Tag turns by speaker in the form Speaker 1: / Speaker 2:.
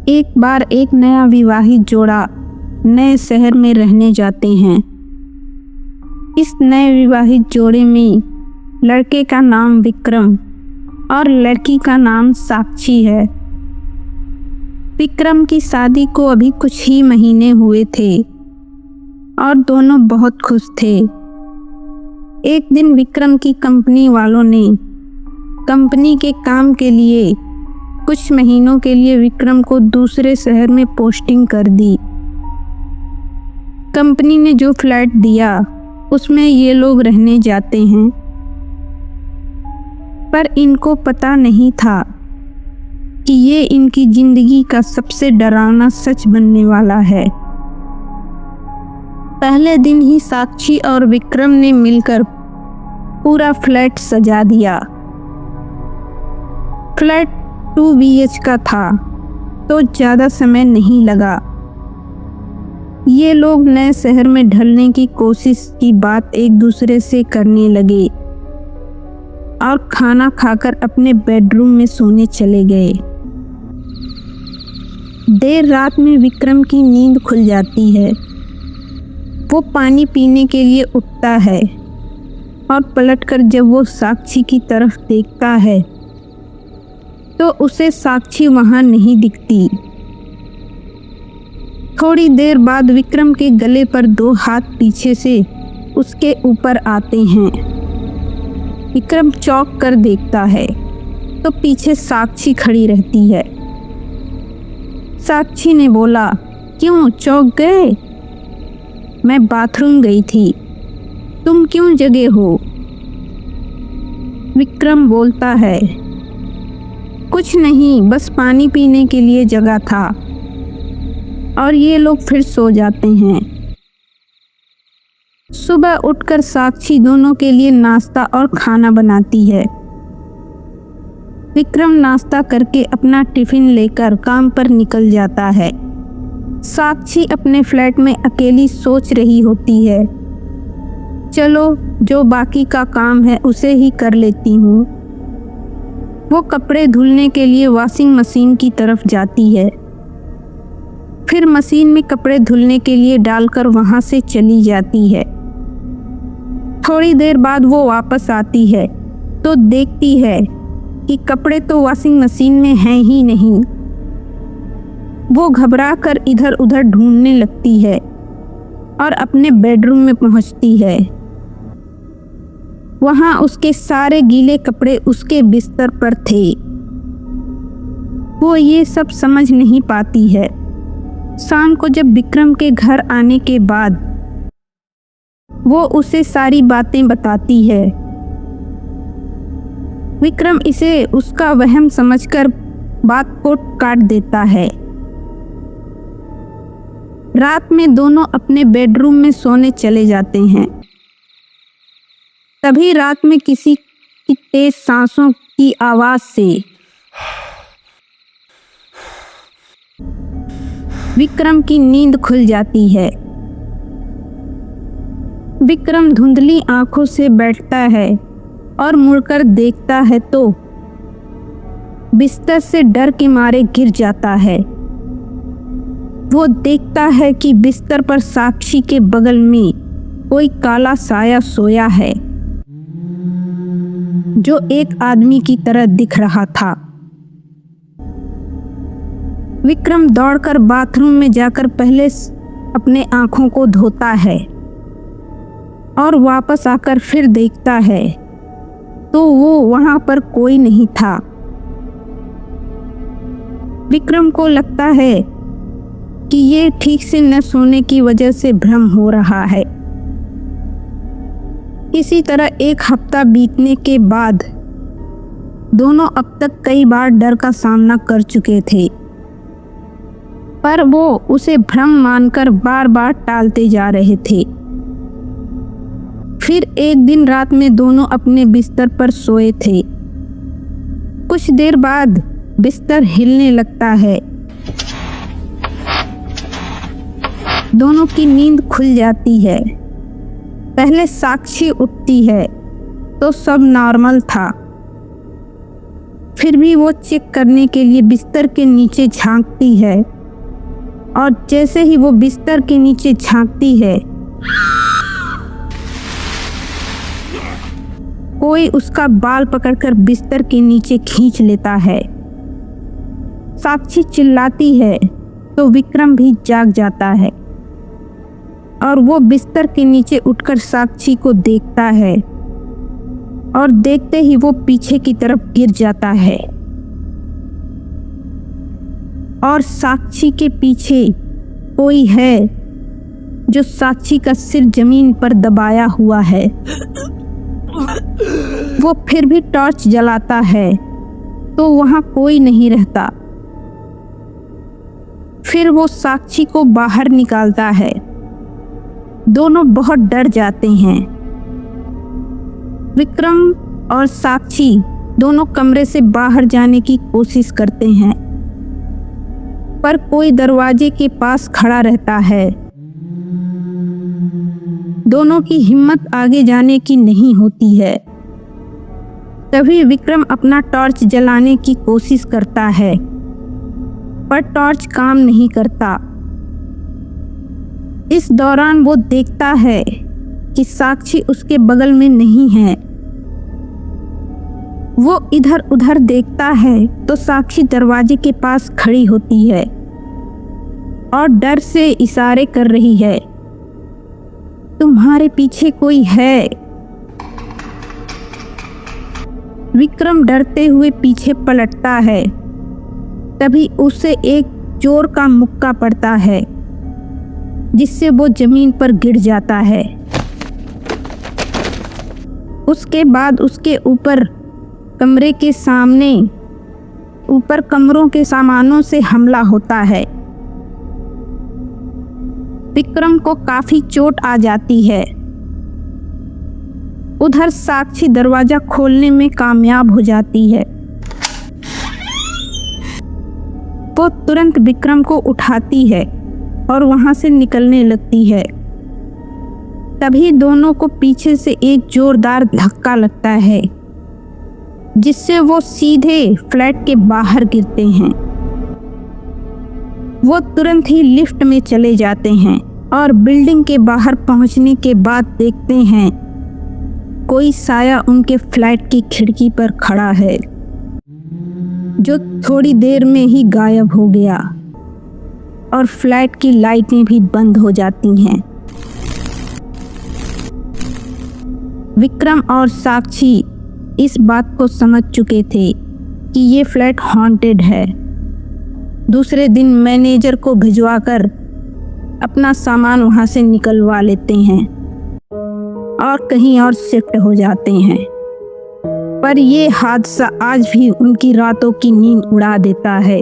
Speaker 1: एक बार एक नया विवाहित जोड़ा नए शहर में रहने जाते हैं। इस नए विवाहित जोड़े में लड़के का नाम विक्रम और लड़की का नाम साक्षी है। विक्रम की शादी को अभी कुछ ही महीने हुए थे और दोनों बहुत खुश थे। एक दिन विक्रम की कंपनी वालों ने कंपनी के काम के लिए कुछ महीनों के लिए विक्रम को दूसरे शहर में पोस्टिंग कर दी। कंपनी ने जो फ्लैट दिया उसमें ये लोग रहने जाते हैं, पर इनको पता नहीं था कि ये इनकी जिंदगी का सबसे डरावना सच बनने वाला है। पहले दिन ही साक्षी और विक्रम ने मिलकर पूरा फ्लैट सजा दिया। फ्लैट 2 BH का था तो ज़्यादा समय नहीं लगा। ये लोग नए शहर में ढलने की कोशिश की बात एक दूसरे से करने लगे और खाना खाकर अपने बेडरूम में सोने चले गए। देर रात में विक्रम की नींद खुल जाती है। वो पानी पीने के लिए उठता है और पलटकर जब वो साक्षी की तरफ देखता है तो उसे साक्षी वहां नहीं दिखती। थोड़ी देर बाद विक्रम के गले पर 2 हाथ पीछे से उसके ऊपर आते हैं। विक्रम चौंक कर देखता है तो पीछे साक्षी खड़ी रहती है। साक्षी ने बोला, क्यों चौंक गए? मैं बाथरूम गई थी, तुम क्यों जगे हो? विक्रम बोलता है, कुछ नहीं, बस पानी पीने के लिए जगा था। और ये लोग फिर सो जाते हैं। सुबह उठकर साक्षी दोनों के लिए नाश्ता और खाना बनाती है। विक्रम नाश्ता करके अपना टिफिन लेकर काम पर निकल जाता है। साक्षी अपने फ्लैट में अकेली सोच रही होती है, चलो जो बाकी का काम है उसे ही कर लेती हूँ। वो कपड़े धुलने के लिए वॉशिंग मशीन की तरफ जाती है, फिर मशीन में कपड़े धुलने के लिए डालकर वहाँ से चली जाती है। थोड़ी देर बाद वो वापस आती है तो देखती है कि कपड़े तो वॉशिंग मशीन में हैं ही नहीं। वो घबरा कर इधर उधर ढूंढने लगती है और अपने बेडरूम में पहुंचती है। वहां उसके सारे गीले कपड़े उसके बिस्तर पर थे। वो ये सब समझ नहीं पाती है। शाम को जब विक्रम के घर आने के बाद वो उसे सारी बातें बताती है। विक्रम इसे उसका वहम समझकर बात को काट देता है। रात में दोनों अपने बेडरूम में सोने चले जाते हैं। तभी रात में किसी की तेज सांसों की आवाज से विक्रम की नींद खुल जाती है। विक्रम धुंधली आंखों से बैठता है और मुड़कर देखता है तो बिस्तर से डर के मारे गिर जाता है। वो देखता है कि बिस्तर पर साक्षी के बगल में कोई काला साया सोया है जो एक आदमी की तरह दिख रहा था। विक्रम दौड़कर बाथरूम में जाकर पहले अपने आंखों को धोता है और वापस आकर फिर देखता है तो वो वहां पर कोई नहीं था। विक्रम को लगता है कि ये ठीक से न सोने की वजह से भ्रम हो रहा है। इसी तरह 1 हफ्ता बीतने के बाद दोनों अब तक कई बार डर का सामना कर चुके थे, पर वो उसे भ्रम मानकर बार बार टालते जा रहे थे। फिर एक दिन रात में दोनों अपने बिस्तर पर सोए थे। कुछ देर बाद बिस्तर हिलने लगता है। दोनों की नींद खुल जाती है। पहले साक्षी उठती है तो सब नॉर्मल था। फिर भी वो चेक करने के लिए बिस्तर के नीचे झांकती है और जैसे ही वो बिस्तर के नीचे झांकती है कोई उसका बाल पकड़कर बिस्तर के नीचे खींच लेता है। साक्षी चिल्लाती है तो विक्रम भी जाग जाता है और वो बिस्तर के नीचे उठकर साक्षी को देखता है और देखते ही वो पीछे की तरफ गिर जाता है और साक्षी के पीछे कोई है जो साक्षी का सिर जमीन पर दबाया हुआ है। वो फिर भी टॉर्च जलाता है तो वहां कोई नहीं रहता। फिर वो साक्षी को बाहर निकालता है। दोनों बहुत डर जाते हैं। विक्रम और साक्षी दोनों कमरे से बाहर जाने की कोशिश करते हैं पर कोई दरवाजे के पास खड़ा रहता है। दोनों की हिम्मत आगे जाने की नहीं होती है। तभी विक्रम अपना टॉर्च जलाने की कोशिश करता है पर टॉर्च काम नहीं करता। इस दौरान वो देखता है कि साक्षी उसके बगल में नहीं है। वो इधर उधर देखता है तो साक्षी दरवाजे के पास खड़ी होती है और डर से इशारे कर रही है, तुम्हारे पीछे कोई है। विक्रम डरते हुए पीछे पलटता है। तभी उसे एक चोर का मुक्का पड़ता है जिससे वो जमीन पर गिर जाता है। उसके बाद उसके ऊपर कमरे के सामने ऊपर कमरों के सामानों से हमला होता है। विक्रम को काफी चोट आ जाती है। उधर साक्षी दरवाजा खोलने में कामयाब हो जाती है। वो तुरंत विक्रम को उठाती है और वहां से निकलने लगती है। तभी दोनों को पीछे से एक जोरदार धक्का लगता है जिससे वो सीधे फ्लैट के बाहर गिरते हैं। वो तुरंत ही लिफ्ट में चले जाते हैं और बिल्डिंग के बाहर पहुंचने के बाद देखते हैं कोई साया उनके फ्लैट की खिड़की पर खड़ा है जो थोड़ी देर में ही गायब हो गया और फ्लैट की लाइटें भी बंद हो जाती हैं। विक्रम और साक्षी इस बात को समझ चुके थे कि ये फ्लैट हॉन्टेड है। दूसरे दिन मैनेजर को भिजवाकर अपना सामान वहां से निकलवा लेते हैं और कहीं और शिफ्ट हो जाते हैं। पर ये हादसा आज भी उनकी रातों की नींद उड़ा देता है।